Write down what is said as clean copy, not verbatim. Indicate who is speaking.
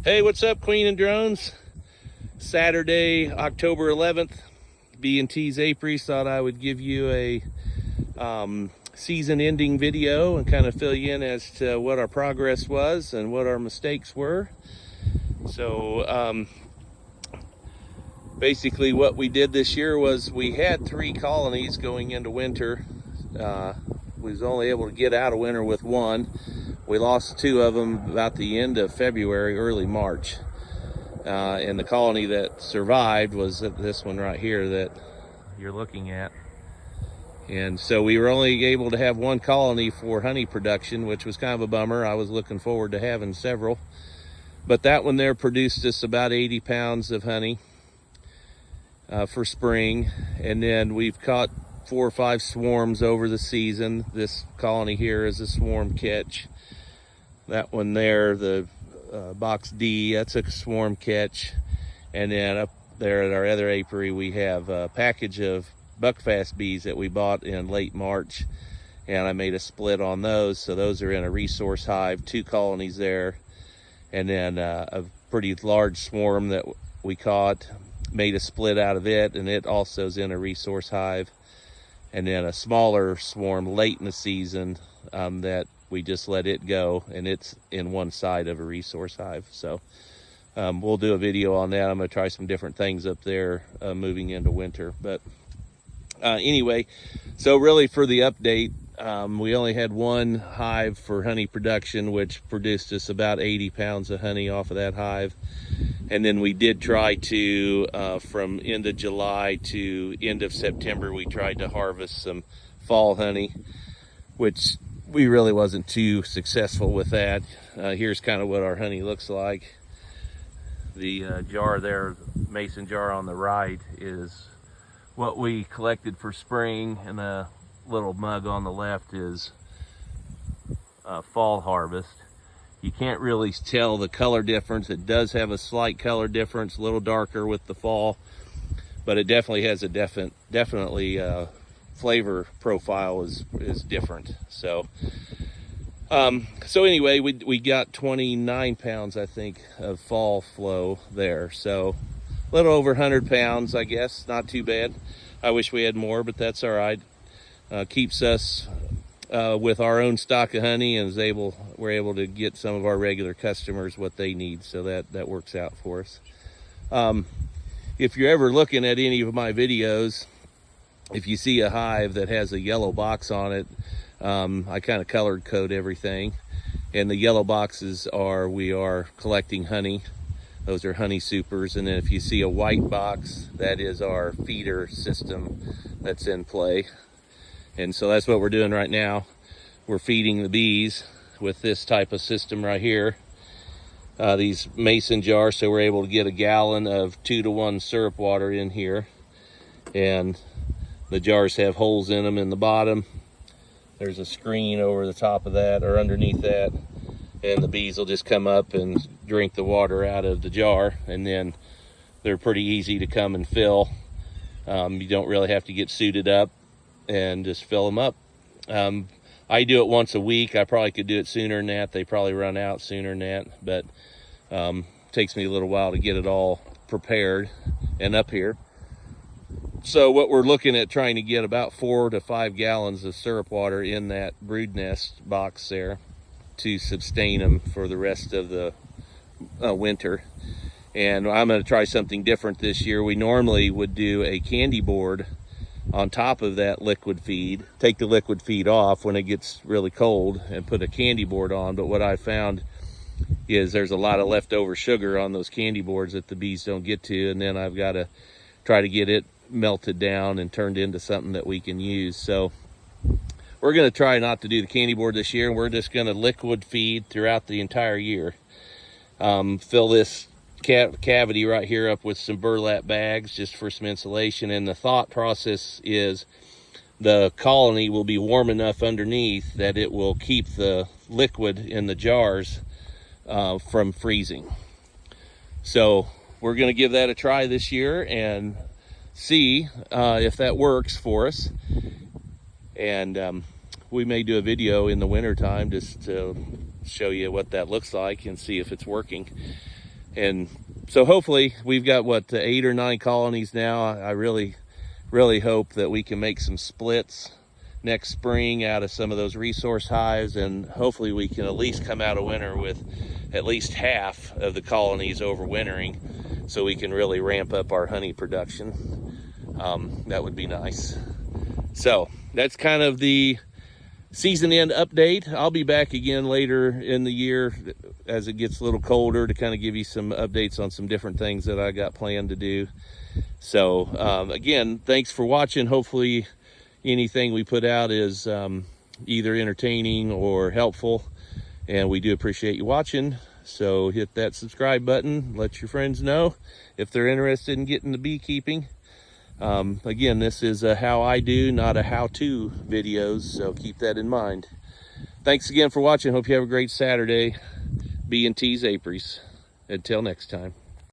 Speaker 1: Hey, what's up, Queen and Drones? Saturday, October 11th, B&T's Apiaries thought I would give you a season-ending video and kind of fill you in as to what our progress was and what our mistakes were. So basically what we did this year was we had 3 colonies going into winter. We was only able to get out of winter with 1. We lost 2 of them about the end of February, early March. And the colony that survived was this one right here that you're looking at. And so we were only able to have 1 colony for honey production, which was kind of a bummer. I was looking forward to having several. But that one there produced us about 80 pounds of honey for spring. And then we've caught 4 or 5 swarms over the season. This colony here is a swarm catch. That one there, the box D, that's a swarm catch. And then up there at our other apiary, we have a package of buckfast bees that we bought in late March, and I made a split on those. So those are in a resource hive, 2 colonies there. And then a pretty large swarm that we caught, made a split out of it, and it also is in a resource hive. And then a smaller swarm late in the season that we just let it go, and it's in one side of a resource hive. So we'll do a video on that. I'm going to try some different things up there moving into winter. But anyway, so really for the update, we only had 1 hive for honey production, which produced us about 80 pounds of honey off of that hive. And then we did try to, from end of July to end of September, we tried to harvest some fall honey, which we really wasn't too successful with that. Here's kind of what our honey looks like. The jar there, mason jar on the right, is what we collected for spring, and the little mug on the left is fall harvest. You can't really tell the color difference. It does have a slight color difference, a little darker with the fall, but it definitely has a definitely flavor profile is different. So anyway, we got 29 pounds, I think, of fall flow there. So a little over 100 pounds, I guess. Not too bad. I wish we had more, but that's all right. Keeps us with our own stock of honey, and we're able to get some of our regular customers what they need. So that works out for us. If you're ever looking at any of my videos, if you see a hive that has a yellow box on it, I kind of colored code everything. And the yellow boxes we are collecting honey. Those are honey supers. And then if you see a white box, that is our feeder system that's in play. And so that's what we're doing right now. We're feeding the bees with this type of system right here. These mason jars, so we're able to get a gallon of 2-to-1 syrup water in here. And the jars have holes in them in the bottom. There's a screen over the top of that, or underneath that, and the bees will just come up and drink the water out of the jar, and then they're pretty easy to come and fill. You don't really have to get suited up, and just fill them up. I do it once a week. I probably could do it sooner than that. They probably run out sooner than that, but takes me a little while to get it all prepared and up here. So what we're looking at, trying to get about 4 to 5 gallons of syrup water in that brood nest box there to sustain them for the rest of the winter. And I'm going to try something different this year. We normally would do a candy board on top of that liquid feed, take the liquid feed off when it gets really cold and put a candy board on. But what I found is there's a lot of leftover sugar on those candy boards that the bees don't get to, and then I've got to try to get it melted down and turned into something that we can use. So we're going to try not to do the candy board this year. We're just going to liquid feed throughout the entire year. Fill this cavity right here up with some burlap bags just for some insulation. And the thought process is the colony will be warm enough underneath that it will keep the liquid in the jars from freezing. So we're going to give that a try this year and see if that works for us. And we may do a video in the winter time just to show you what that looks like and see if it's working. And so hopefully we've got what, 8 or 9 colonies now. I really hope that we can make some splits next spring out of some of those resource hives, and hopefully we can at least come out of winter with at least half of the colonies overwintering, so we can really ramp up our honey production. That would be nice. So that's kind of the season end update. I'll be back again later in the year as it gets a little colder to kind of give you some updates on some different things that I got planned to do. So again, thanks for watching. Hopefully anything we put out is either entertaining or helpful, and we do appreciate you watching. So hit that subscribe button, let your friends know if they're interested in getting the beekeeping. Again, this is a how I do, not a how-to videos, so keep that in mind. Thanks again for watching. Hope you have a great Saturday. B&T's Apries. Until next time.